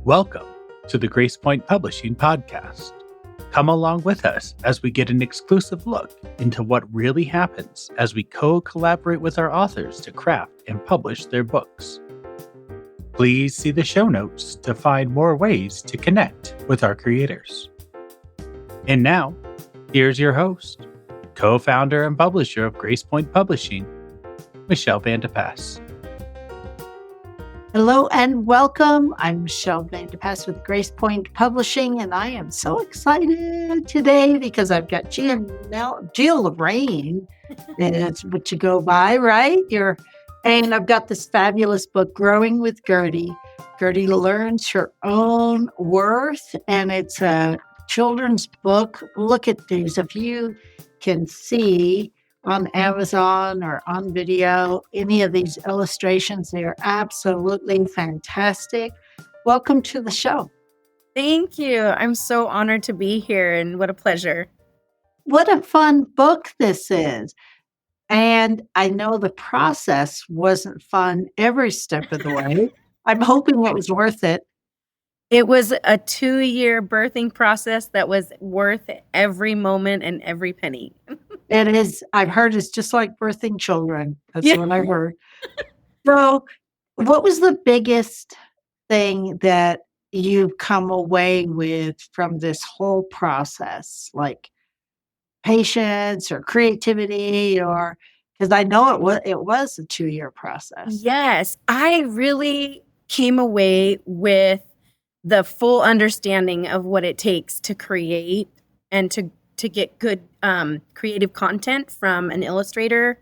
Welcome to the Grace Point Publishing Podcast. Come along with us as we get an exclusive look into what really happens as we co-collaborate with our authors to craft and publish their books. Please see the show notes to find more ways to connect with our creators. And now, here's your host, co-founder and publisher of Grace Point Publishing, Michelle Vandepas. Hello and welcome. I'm Michelle Vandepas with Grace Point Publishing, and I am so excited today because I've got Gia Lorraine, that's what you go by, right? And I've got this fabulous book, Growing with Gerti. Gerti Learns Her Worth, and it's a children's book. Look at these. If you can see on Amazon or on video, any of these illustrations, they are absolutely fantastic. Welcome to the show. Thank you. I'm so honored to be here, and what a pleasure. What a fun book this is. And I know the process wasn't fun every step of the way. I'm hoping it was worth it. It was a 2-year birthing process that was worth every moment and every penny. It is, I've heard it's just like birthing children. That's what I heard. So what was the biggest thing that you've come away with from this whole process? Like patience or creativity, or because I know it was a 2-year process. Yes, I really came away with the full understanding of what it takes to create and to get good creative content from an illustrator,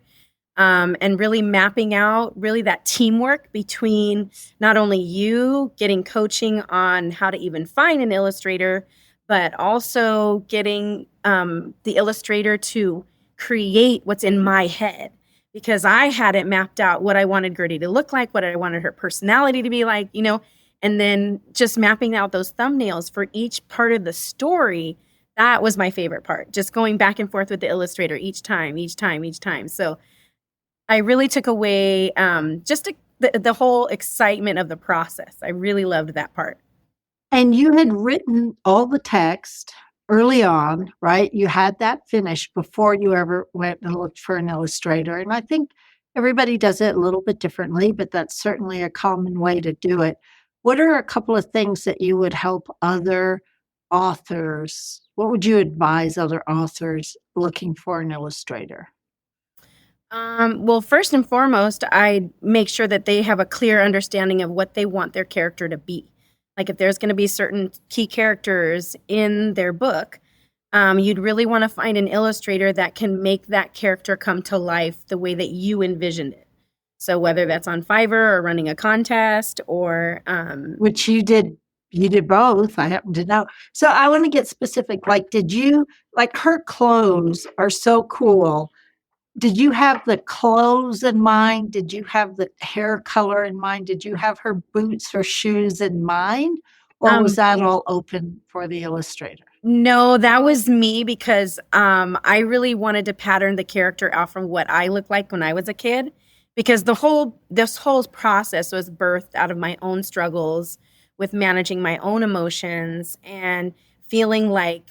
and really mapping out really that teamwork between not only you getting coaching on how to even find an illustrator, but also getting the illustrator to create what's in my head. Because I had it mapped out what I wanted Gerti to look like, what I wanted her personality to be like, and then just mapping out those thumbnails for each part of the story. That was my favorite part, just going back and forth with the illustrator each time. So I really took away the whole excitement of the process. I really loved that part. And you had written all the text early on, right? You had that finished before you ever went and looked for an illustrator. And I think everybody does it a little bit differently, but that's certainly a common way to do it. What are a couple of things that you would help other authors? What would you advise other authors looking for an illustrator? Well, first and foremost, I make sure that they have a clear understanding of what they want their character to be. Like if there's going to be certain key characters in their book, you'd really want to find an illustrator that can make that character come to life the way that you envisioned it. So whether that's on Fiverr or running a contest or... Which you did. You did both, I happen to know. So I want to get specific. Like, her clothes are so cool. Did you have the clothes in mind? Did you have the hair color in mind? Did you have her boots or shoes in mind? Or was that all open for the illustrator? No, that was me because I really wanted to pattern the character out from what I looked like when I was a kid. Because this whole process was birthed out of my own struggles with managing my own emotions and feeling like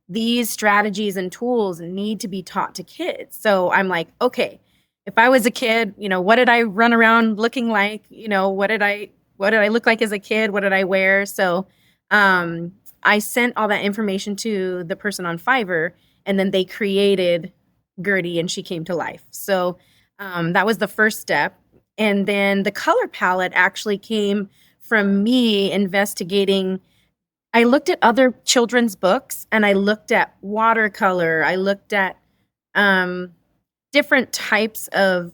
these strategies and tools need to be taught to kids. So I'm like, okay, if I was a kid, what did I run around looking like? What did I look like as a kid? What did I wear? So I sent all that information to the person on Fiverr, and then they created Gerti and she came to life. So that was the first step. And then the color palette actually came from me investigating. I looked at other children's books and I looked at watercolor. I looked at different types of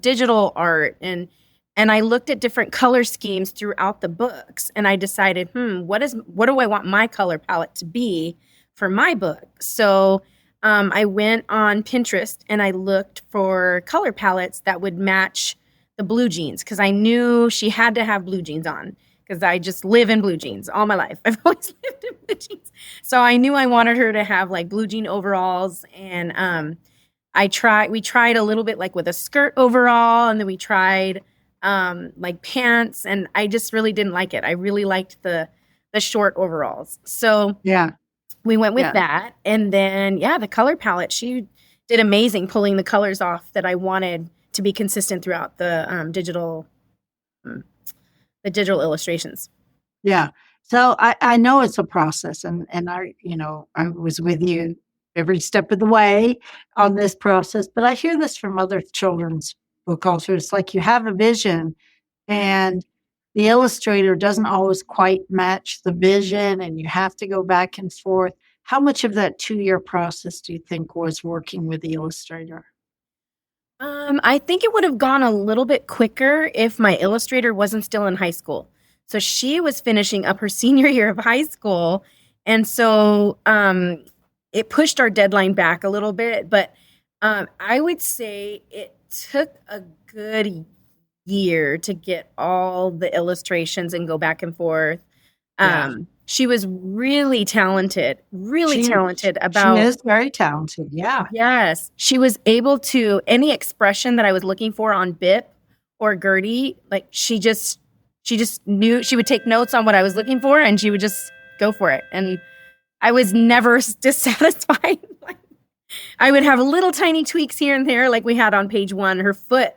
digital art and I looked at different color schemes throughout the books. And I decided, what do I want my color palette to be for my book? So I went on Pinterest and I looked for color palettes that would match the blue jeans, because I knew she had to have blue jeans on because I just live in blue jeans all my life. I've always lived in blue jeans. So I knew I wanted her to have like blue jean overalls. And we tried a little bit like with a skirt overall, and then we tried like pants, and I just really didn't like it. I really liked the short overalls. So Yeah. we went with Yeah. that. And then, the color palette, she did amazing pulling the colors off that I wanted to be consistent throughout the digital illustrations. Yeah. So I know it's a process, and I was with you every step of the way on this process, but I hear this from other children's book authors. It's like you have a vision and the illustrator doesn't always quite match the vision, and you have to go back and forth. How much of that 2-year process do you think was working with the illustrator? I think it would have gone a little bit quicker if my illustrator wasn't still in high school. So she was finishing up her senior year of high school. And so it pushed our deadline back a little bit. But I would say it took a good year to get all the illustrations and go back and forth. She was really talented, about. She is very talented. Yeah. Yes. She was able to, any expression that I was looking for on Bip or Gerti, like she just knew. She would take notes on what I was looking for and she would just go for it. And I was never dissatisfied. I would have little tiny tweaks here and there, like we had on page 1. Her foot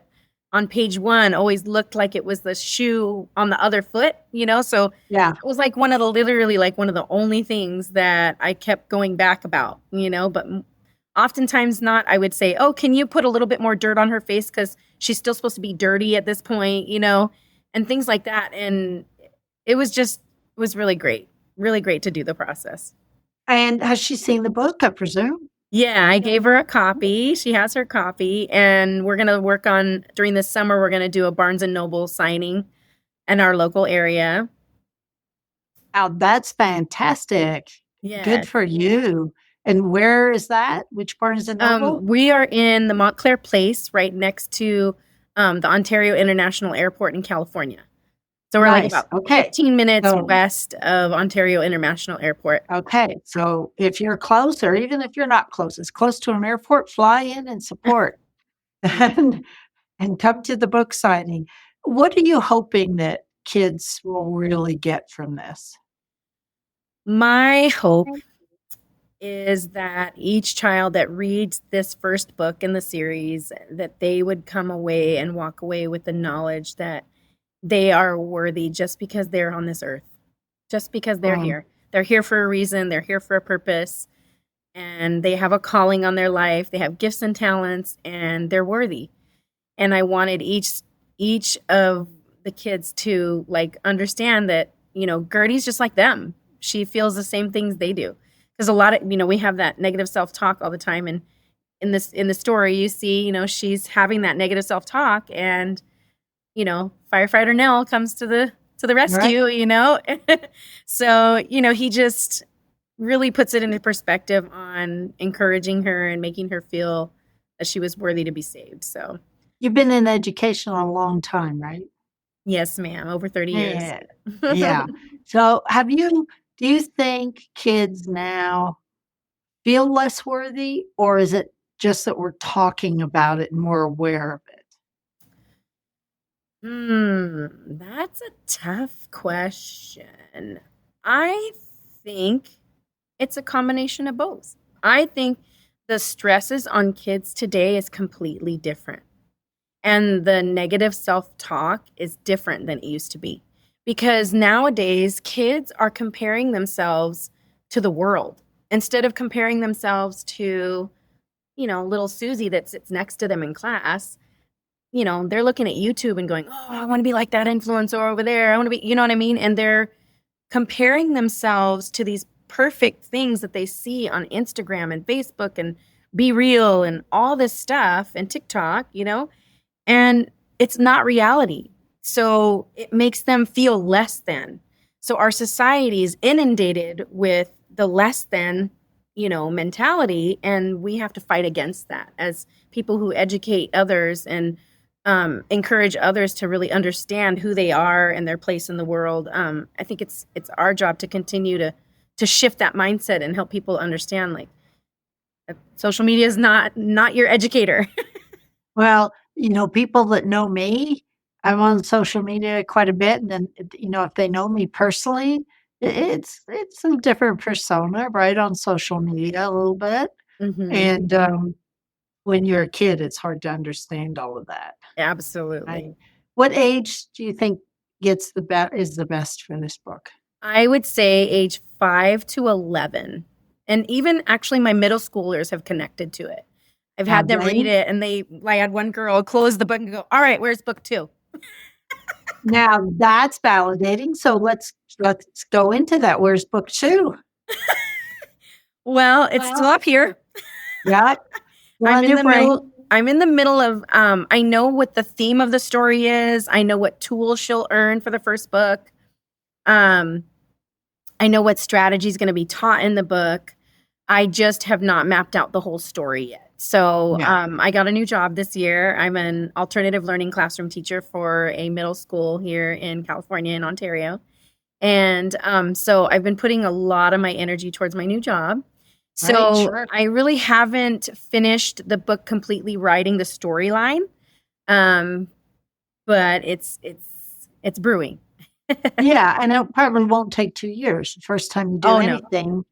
on page 1 always looked like it was the shoe on the other foot, So it was like literally one of the only things that I kept going back about, but oftentimes not. I would say, oh, can you put a little bit more dirt on her face? Because she's still supposed to be dirty at this point, and things like that. And it was really great to do the process. And has she seen the book, I presume? Yeah, I gave her a copy. She has her copy, and we're going to work on, during the summer, we're going to do a Barnes & Noble signing in our local area. Oh, that's fantastic. Yeah. Good for you. And where is that? Which Barnes & Noble? We are in the Montclair Place, right next to the Ontario International Airport in California. So we're Nice. like about 15 15 minutes west of Ontario International Airport. Okay. So if you're close, or even if you're not close, it's close to an airport, fly in and support and come to the book signing. What are you hoping that kids will really get from this? My hope is that each child that reads this first book in the series, that they would come away and walk away with the knowledge that they are worthy just because they're on this earth, just because they're here. They're here for a reason. They're here for a purpose, and they have a calling on their life. They have gifts and talents, and they're worthy. And I wanted each of the kids to understand that, Gertie's just like them. She feels the same things they do. Because a lot of, we have that negative self-talk all the time. And in the story, you see, she's having that negative self-talk, and firefighter Nell comes to the rescue, right. So, he just really puts it into perspective on encouraging her and making her feel that she was worthy to be saved. So you've been in education a long time, right? Yes, ma'am. Over 30 years. Yeah. So do you think kids now feel less worthy, or is it just that we're talking about it and more aware of it? That's a tough question. I think it's a combination of both. I think the stresses on kids today is completely different. And the negative self-talk is different than it used to be. Because nowadays, kids are comparing themselves to the world instead of comparing themselves to, little Susie that sits next to them in class. They're looking at YouTube and going, oh, I want to be like that influencer over there. I want to be, you know what I mean? And they're comparing themselves to these perfect things that they see on Instagram and Facebook and Be Real and all this stuff and TikTok, and it's not reality. So it makes them feel less than. So our society is inundated with the less than, mentality, and we have to fight against that as people who educate others and encourage others to really understand who they are and their place in the world. I think it's our job to continue to shift that mindset and help people understand social media is not your educator. Well, people that know me, I'm on social media quite a bit, and then, if they know me personally, it's a different persona, right, on social media a little bit. Mhm. And, when you're a kid, it's hard to understand all of that. Absolutely. Right. What age do you think is the best for this book? I would say age 5 to 11. And even actually my middle schoolers have connected to it. I've had Have them read they? it, and I had one girl close the book and go, "All right, where's book 2?" Now that's validating, so let's go into that. Where's book 2? Well, it's still up here. Yeah. I'm On in your the brain. middle I'm in the middle of I know what the theme of the story is. I know what tools she'll earn for the first book. Um I know what strategy is going to be taught in the book. I just have not mapped out the whole story yet. So Yeah. I got a new job this year. I'm an alternative learning classroom teacher for a middle school here in California, in Ontario. And so I've been putting a lot of my energy towards my new job. Right, So sure. I really haven't finished the book completely writing the storyline, but it's brewing. Yeah, and it probably won't take 2 years. The first time you do Oh no, anything,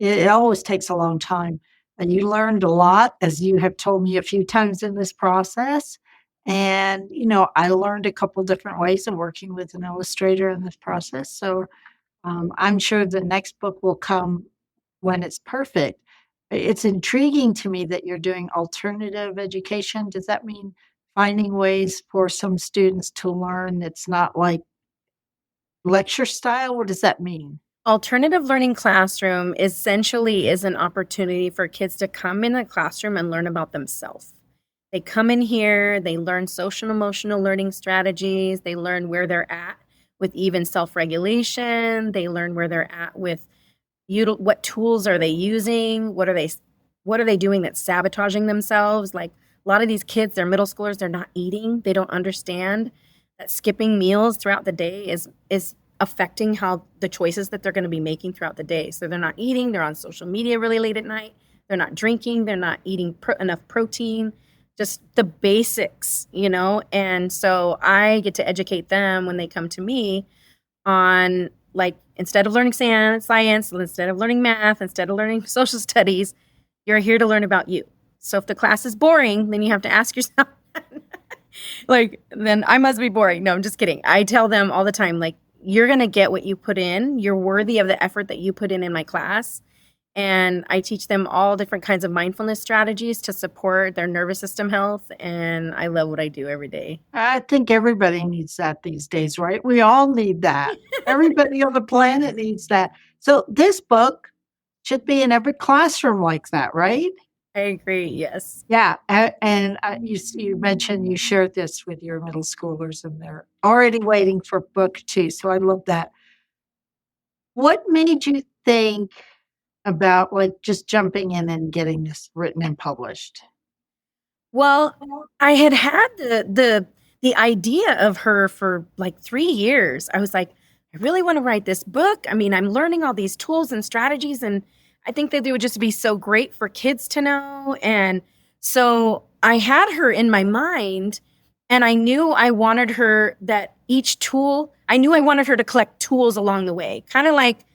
it always takes a long time, and you learned a lot, as you have told me a few times in this process, and, I learned a couple different ways of working with an illustrator in this process, so, I'm sure the next book will come when it's perfect. It's intriguing to me that you're doing alternative education. Does that mean finding ways for some students to learn that's not like lecture style? What does that mean? alternative learning classroom essentially is an opportunity for kids to come in a classroom and learn about themselves. They come in here, they learn social and emotional learning strategies, they learn where they're at with even self-regulation, they learn where they're at with what tools are they using, what are they doing that's sabotaging themselves. Like a lot of these kids, they're middle schoolers, they're not eating, they don't understand that skipping meals throughout the day is affecting how the choices that they're going to be making throughout the day. So they're not eating, they're on social media really late at night, they're not drinking, they're not eating enough protein, just the basics, And so I get to educate them when they come to me on, like, instead of learning science, instead of learning math, instead of learning social studies, you're here to learn about you. So if the class is boring, then you have to ask yourself, like, then I must be boring. No, I'm just kidding. I tell them all the time, like, you're going to get what you put in. You're worthy of the effort that you put in my class. And I teach them all different kinds of mindfulness strategies to support their nervous system health. And I love what I do every day. I think everybody needs that these days, right? We all need that. Everybody on the planet needs that. So this book should be in every classroom like that, right? I agree. Yes. Yeah, and you mentioned you shared this with your middle schoolers, and they're already waiting for book 2, so I love that. What made you think about, like, just jumping in and getting this written and published? Well, I had the idea of her for like 3 years. I was like, I really want to write this book. I mean, I'm learning all these tools and strategies, and I think that they would just be so great for kids to know. And so I had her in my mind, and I knew I wanted her I wanted her to collect tools along the way, kind of like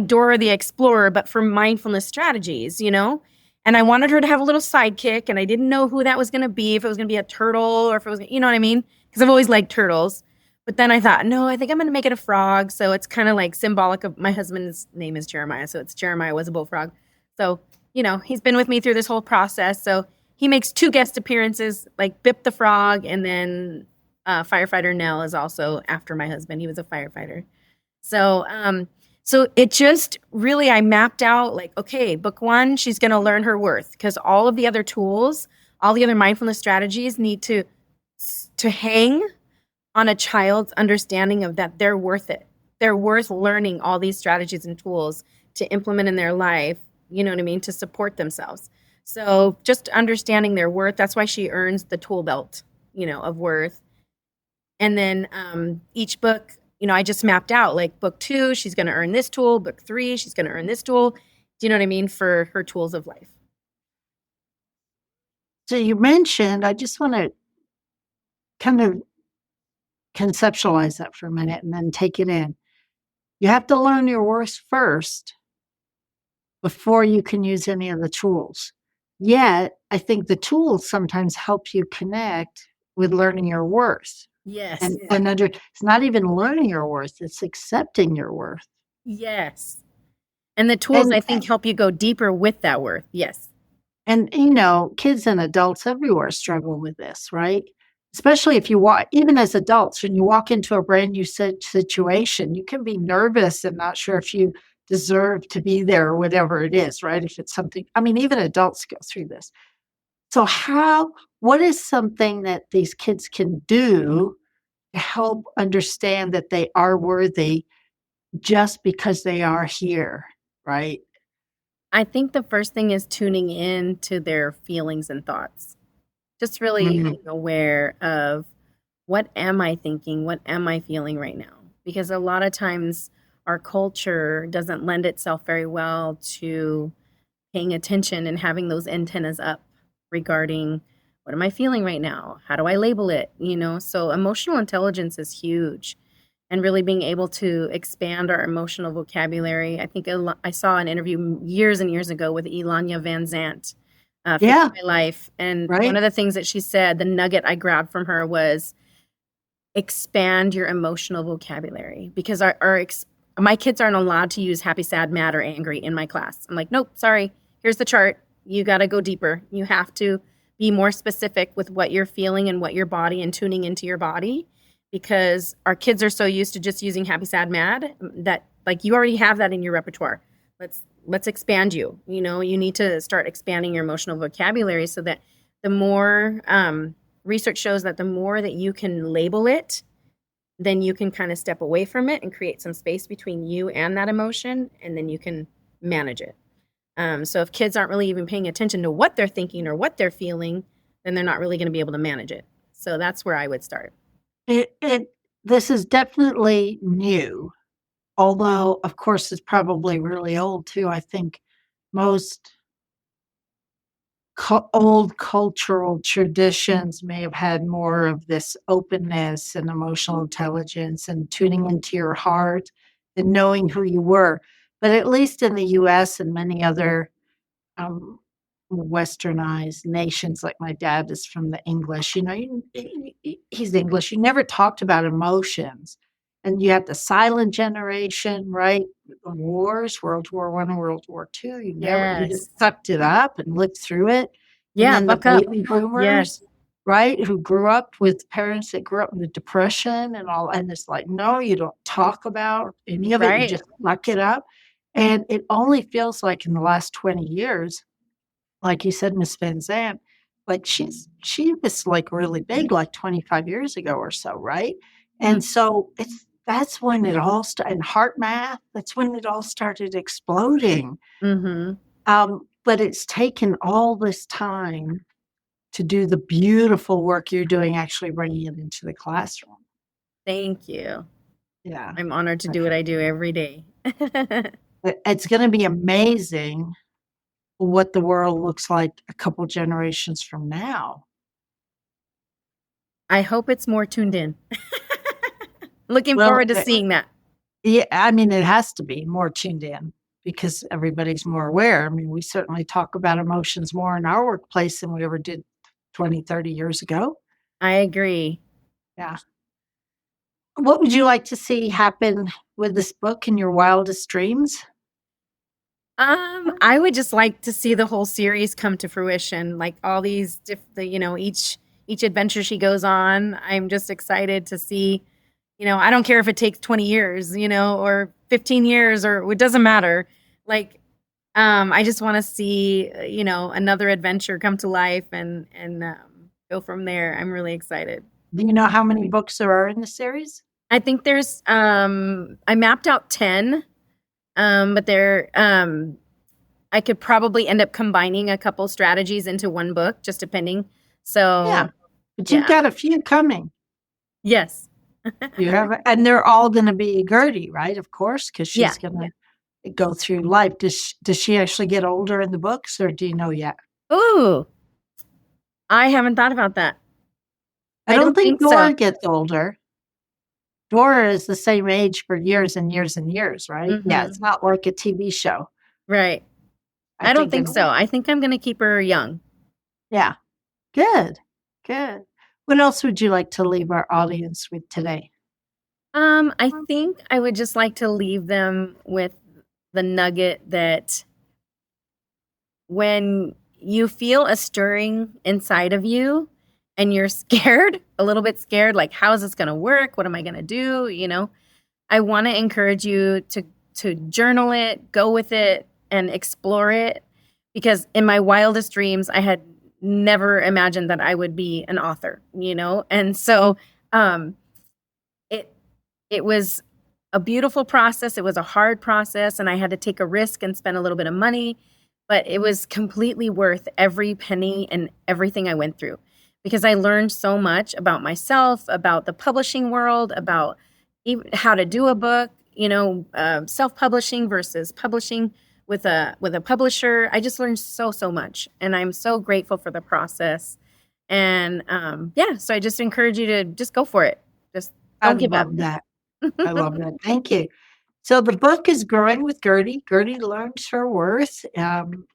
Dora the Explorer, but for mindfulness strategies. And I wanted her to have a little sidekick, and I didn't know who that was going to be, if it was going to be a turtle or if it was, you know what I mean? Because I've always liked turtles. But then I thought, no, I think I'm going to make it a frog. So it's kind of like symbolic of my husband's name is Jeremiah. So it's Jeremiah was a bullfrog. So, he's been with me through this whole process. So he makes 2 guest appearances, like Bip the Frog, and then firefighter Nell is also after my husband. He was a firefighter. So it just really, I mapped out, like, okay, book 1, she's going to learn her worth, because all of the other tools, all the other mindfulness strategies need to hang on a child's understanding of that they're worth it. They're worth learning all these strategies and tools to implement in their life, you know what I mean, to support themselves. So just understanding their worth, that's why she earns the tool belt, of worth. And then each book, I just mapped out, like, book 2, she's going to earn this tool. Book 3, she's going to earn this tool. Do you know what I mean? For her tools of life. So you mentioned, I just want to kind of conceptualize that for a minute and then take it in. You have to learn your worth first before you can use any of the tools. Yet, I think the tools sometimes help you connect with learning your worth. Yes. And it's not even learning your worth, it's accepting your worth. Yes. And the tools, I think, help you go deeper with that worth. Yes. And, kids and adults everywhere struggle with this, right? Especially if you walk, even as adults, when you walk into a brand new situation, you can be nervous and not sure if you deserve to be there or whatever it is, right? If it's something, even adults go through this. So what is something that these kids can do to help understand that they are worthy just because they are here, right? I think the first thing is tuning in to their feelings and thoughts. Just really being aware of, what am I thinking? What am I feeling right now? Because a lot of times our culture doesn't lend itself very well to paying attention and having those antennas up regarding, what am I feeling right now? How do I label it? So emotional intelligence is huge. And really being able to expand our emotional vocabulary. I think I saw an interview years and years ago with Ilanya Van Zant, Fix My Life. And one of the things that she said, the nugget I grabbed from her was, expand your emotional vocabulary. Because my kids aren't allowed to use happy, sad, mad, or angry in my class. I'm like, nope, sorry. Here's the chart. You got to go deeper. You have to be more specific with what you're feeling and what your body, and tuning into your body. Because our kids are so used to just using happy, sad, mad that, like, you already have that in your repertoire. Let's expand you. You need to start expanding your emotional vocabulary so that the more research shows that the more that you can label it, then you can kind of step away from it and create some space between you and that emotion, and then you can manage it. So if kids aren't really even paying attention to what they're thinking or what they're feeling, then they're not really going to be able to manage it. So that's where I would start. This is definitely new, although, of course, it's probably really old too. I think most old cultural traditions may have had more of this openness and emotional intelligence and tuning into your heart and knowing who you were. But at least in the U.S. and many other westernized nations, like my dad is from the English, he's English. You never talked about emotions. And you had the silent generation, right? Wars, World War I and World War II. You just sucked it up and lived through it. Yeah, and then the baby boomers, right? Who grew up with parents that grew up in the Depression and all. And it's like, no, you don't talk about any of it. You just suck it up. And it only feels like in the last 20 years, like you said, Miss Van Zandt, like she was like really big, like 25 years ago or so, right? And so that's when it all started. And heart math, that's when it all started exploding. But it's taken all this time to do the beautiful work you're doing, actually bringing it into the classroom. Thank you. Yeah. I'm honored to do what I do every day. It's going to be amazing what the world looks like a couple generations from now. I hope it's more tuned in. Looking forward to seeing that. Yeah, it has to be more tuned in because everybody's more aware. We certainly talk about emotions more in our workplace than we ever did 20, 30 years ago. I agree. Yeah. What would you like to see happen with this book in your wildest dreams? I would just like to see the whole series come to fruition, like all these, each adventure she goes on. I'm just excited to see, I don't care if it takes 20 years, or 15 years, or it doesn't matter. Like, I just want to see, another adventure come to life and go from there. I'm really excited. Do you know how many books there are in the series? I think there's, I mapped out 10. But I could probably end up combining a couple strategies into one book, just depending. So, yeah, but you've got a few coming. Yes. You have, and they're all going to be Gerti, right? Of course, because she's going to go through life. Does she actually get older in the books, or do you know yet? Ooh, I haven't thought about that. I don't think Dora gets older. Dora is the same age for years and years and years, right? Yeah, it's not like a TV show. Right. I don't think so. I think I'm going to keep her young. Yeah. Good. What else would you like to leave our audience with today? I think I would just like to leave them with the nugget that when you feel a stirring inside of you and you're scared, a little bit scared, like, how is this going to work? What am I going to do? I want to encourage you to journal it, go with it, and explore it. Because in my wildest dreams, I had never imagined that I would be an author, And so it was a beautiful process. It was a hard process, and I had to take a risk and spend a little bit of money. But it was completely worth every penny and everything I went through, because I learned so much about myself, about the publishing world, about how to do a book, self-publishing versus publishing with a publisher. I just learned so much, and I'm so grateful for the process. And so I just encourage you to just go for it. Just don't give up. I love that. Thank you. So the book is Growing with Gerti. Gerti Learns Her Worth.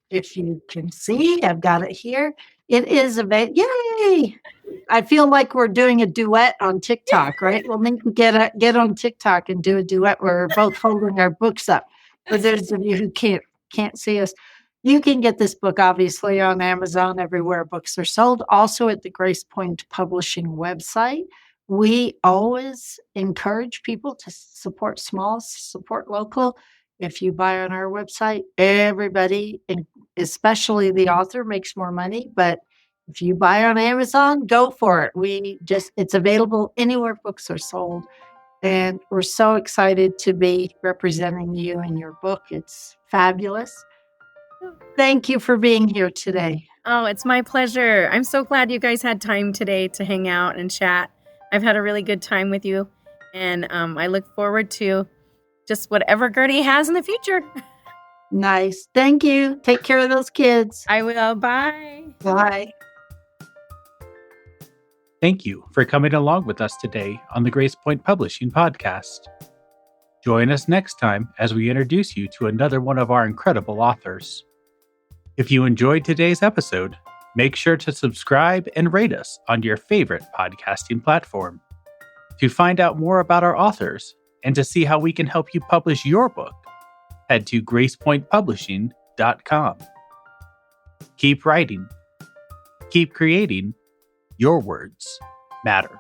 If you can see, I've got it here. It is available. Yay! I feel like we're doing a duet on TikTok, right? We'll need to get on TikTok and do a duet where we're both holding our books up. For those of you who can't see us, you can get this book obviously on Amazon, everywhere books are sold. Also at the Grace Point Publishing website. We always encourage people to support small, support local. If you buy on our website, everybody, especially the author, makes more money. But if you buy on Amazon, go for it. It's available anywhere books are sold. And we're so excited to be representing you in your book. It's fabulous. Thank you for being here today. Oh, it's my pleasure. I'm so glad you guys had time today to hang out and chat. I've had a really good time with you, and I look forward to just whatever Gerti has in the future. Nice. Thank you. Take care of those kids. I will. Bye. Bye. Thank you for coming along with us today on the Grace Point Publishing Podcast. Join us next time as we introduce you to another one of our incredible authors. If you enjoyed today's episode, make sure to subscribe and rate us on your favorite podcasting platform. To find out more about our authors and to see how we can help you publish your book, head to gracepointpublishing.com. Keep writing. Keep creating. Your words matter.